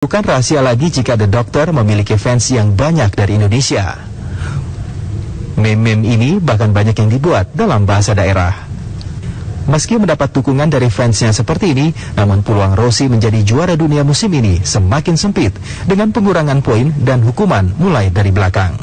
Bukan rahasia lagi jika The Doctor memiliki fans yang banyak dari Indonesia. Meme-meme ini bahkan banyak yang dibuat dalam bahasa daerah. Meski mendapat dukungan dari fansnya seperti ini, namun peluang Rossi menjadi juara dunia musim ini semakin sempit dengan pengurangan poin dan hukuman mulai dari belakang.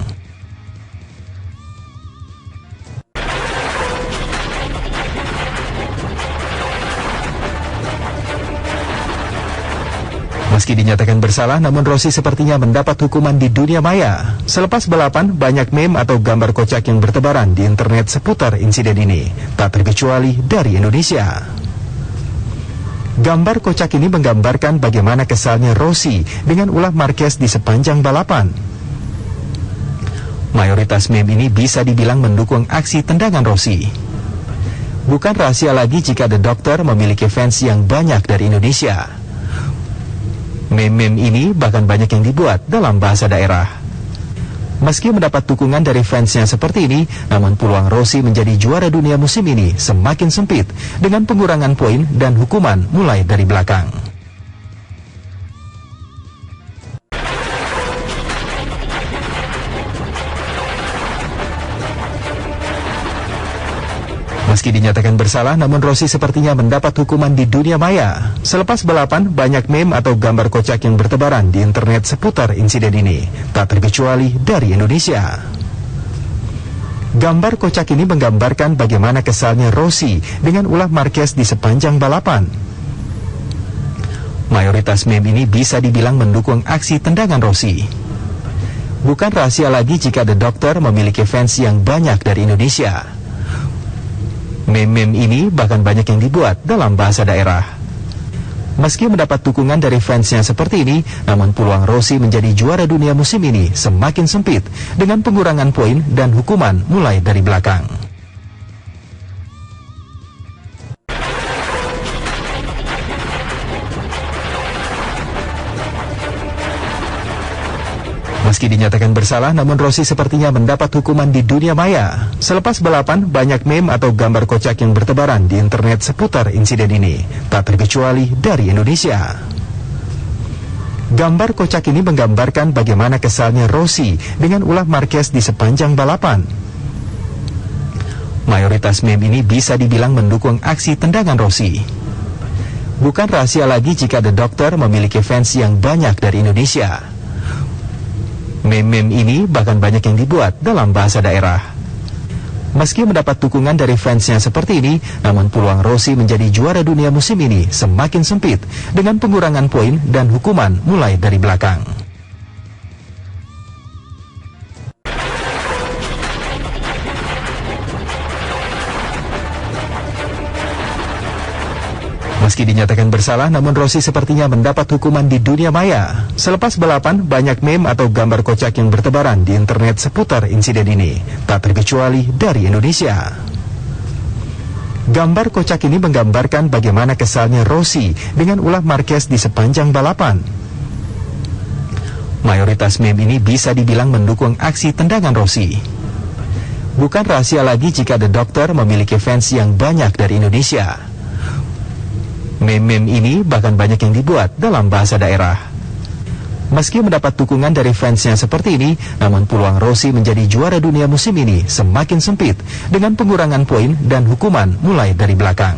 Meski dinyatakan bersalah, namun Rossi sepertinya mendapat hukuman di dunia maya. Selepas balapan, banyak meme atau gambar kocak yang bertebaran di internet seputar insiden ini, tak terkecuali dari Indonesia. Gambar kocak ini menggambarkan bagaimana kesalnya Rossi dengan ulah Marquez di sepanjang balapan. Mayoritas meme ini bisa dibilang mendukung aksi tendangan Rossi. Bukan rahasia lagi jika The Doctor memiliki fans yang banyak dari Indonesia. Meme-meme ini bahkan banyak yang dibuat dalam bahasa daerah. Meski mendapat dukungan dari fansnya seperti ini, namun peluang Rossi menjadi juara dunia musim ini semakin sempit dengan pengurangan poin dan hukuman mulai dari belakang. Meski dinyatakan bersalah, namun Rossi sepertinya mendapat hukuman di dunia maya. Selepas balapan, banyak meme atau gambar kocak yang bertebaran di internet seputar insiden ini, tak terkecuali dari Indonesia. Gambar kocak ini menggambarkan bagaimana kesalnya Rossi dengan ulah Marquez di sepanjang balapan. Mayoritas meme ini bisa dibilang mendukung aksi tendangan Rossi. Bukan rahasia lagi jika The Doctor memiliki fans yang banyak dari Indonesia. Meme-meme ini bahkan banyak yang dibuat dalam bahasa daerah. Meski mendapat dukungan dari fansnya seperti ini, namun peluang Rossi menjadi juara dunia musim ini semakin sempit dengan pengurangan poin dan hukuman mulai dari belakang. Meski dinyatakan bersalah, namun Rossi sepertinya mendapat hukuman di dunia maya. Selepas balapan, banyak meme atau gambar kocak yang bertebaran di internet seputar insiden ini, tak terkecuali dari Indonesia. Gambar kocak ini menggambarkan bagaimana kesalnya Rossi dengan ulah Marquez di sepanjang balapan. Mayoritas meme ini bisa dibilang mendukung aksi tendangan Rossi. Bukan rahasia lagi jika The Doctor memiliki fans yang banyak dari Indonesia. Meme-meme ini bahkan banyak yang dibuat dalam bahasa daerah. Meski mendapat dukungan dari fansnya seperti ini, namun peluang Rossi menjadi juara dunia musim ini semakin sempit dengan pengurangan poin dan hukuman mulai dari belakang. Meski dinyatakan bersalah, namun Rossi sepertinya mendapat hukuman di dunia maya. Selepas balapan, banyak meme atau gambar kocak yang bertebaran di internet seputar insiden ini, tak terkecuali dari Indonesia. Gambar kocak ini menggambarkan bagaimana kesalnya Rossi dengan ulah Marquez di sepanjang balapan. Mayoritas meme ini bisa dibilang mendukung aksi tendangan Rossi. Bukan rahasia lagi jika The Doctor memiliki fans yang banyak dari Indonesia. Meme-meme ini bahkan banyak yang dibuat dalam bahasa daerah. Meski mendapat dukungan dari fansnya seperti ini, namun peluang Rossi menjadi juara dunia musim ini semakin sempit dengan pengurangan poin dan hukuman mulai dari belakang.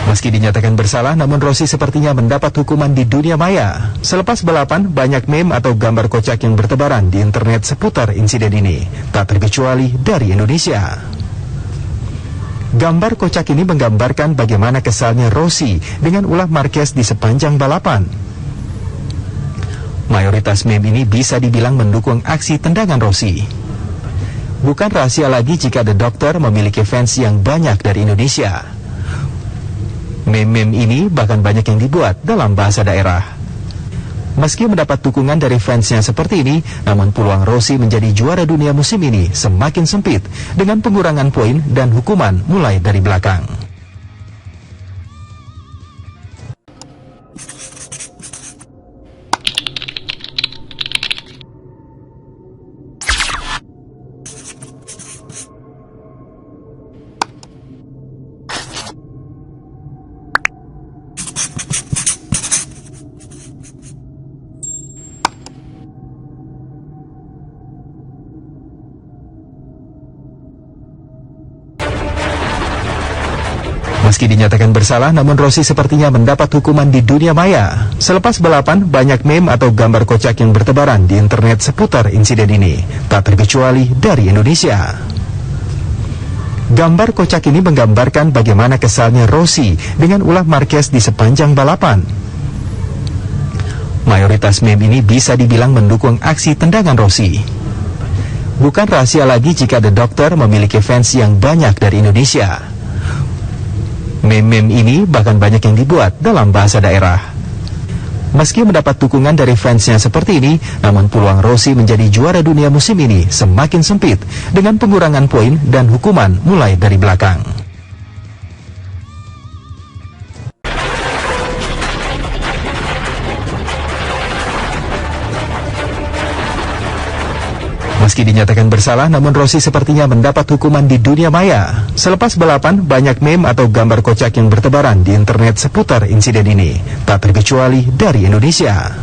Meski dinyatakan bersalah, namun Rossi sepertinya mendapat hukuman di dunia maya. Selepas balapan, banyak meme atau gambar kocak yang bertebaran di internet seputar insiden ini, tak terkecuali dari Indonesia. Gambar kocak ini menggambarkan bagaimana kesalnya Rossi dengan ulah Marquez di sepanjang balapan. Mayoritas meme ini bisa dibilang mendukung aksi tendangan Rossi. Bukan rahasia lagi jika The Doctor memiliki fans yang banyak dari Indonesia. Meme-meme ini bahkan banyak yang dibuat dalam bahasa daerah. Meski mendapat dukungan dari fansnya seperti ini, namun peluang Rossi menjadi juara dunia musim ini semakin sempit dengan pengurangan poin dan hukuman mulai dari belakang. Meski dinyatakan bersalah, namun Rossi sepertinya mendapat hukuman di dunia maya. Selepas balapan, banyak meme atau gambar kocak yang bertebaran di internet seputar insiden ini, tak terkecuali dari Indonesia. Gambar kocak ini menggambarkan bagaimana kesalnya Rossi dengan ulah Marquez di sepanjang balapan. Mayoritas meme ini bisa dibilang mendukung aksi tendangan Rossi. Bukan rahasia lagi jika The Doctor memiliki fans yang banyak dari Indonesia. Meme-meme ini bahkan banyak yang dibuat dalam bahasa daerah. Meski mendapat dukungan dari fansnya seperti ini, namun peluang Rossi menjadi juara dunia musim ini semakin sempit dengan pengurangan poin dan hukuman mulai dari belakang. Meski dinyatakan bersalah, namun Rossi sepertinya mendapat hukuman di dunia maya. Selepas balapan, banyak meme atau gambar kocak yang bertebaran di internet seputar insiden ini, tak terkecuali dari Indonesia.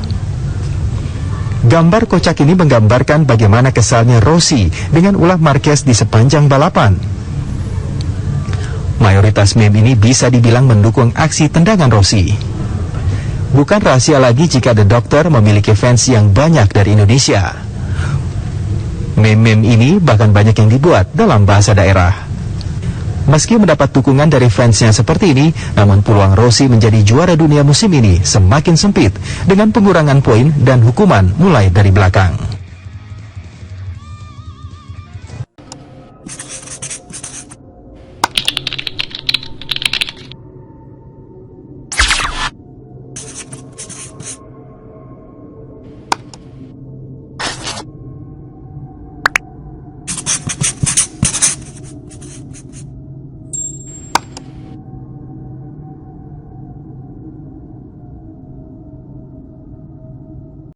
Gambar kocak ini menggambarkan bagaimana kesalnya Rossi dengan ulah Marquez di sepanjang balapan. Mayoritas meme ini bisa dibilang mendukung aksi tendangan Rossi. Bukan rahasia lagi jika The Doctor memiliki fans yang banyak dari Indonesia. Meme-meme ini bahkan banyak yang dibuat dalam bahasa daerah. Meski mendapat dukungan dari fansnya seperti ini, namun peluang Rossi menjadi juara dunia musim ini semakin sempit dengan pengurangan poin dan hukuman mulai dari belakang.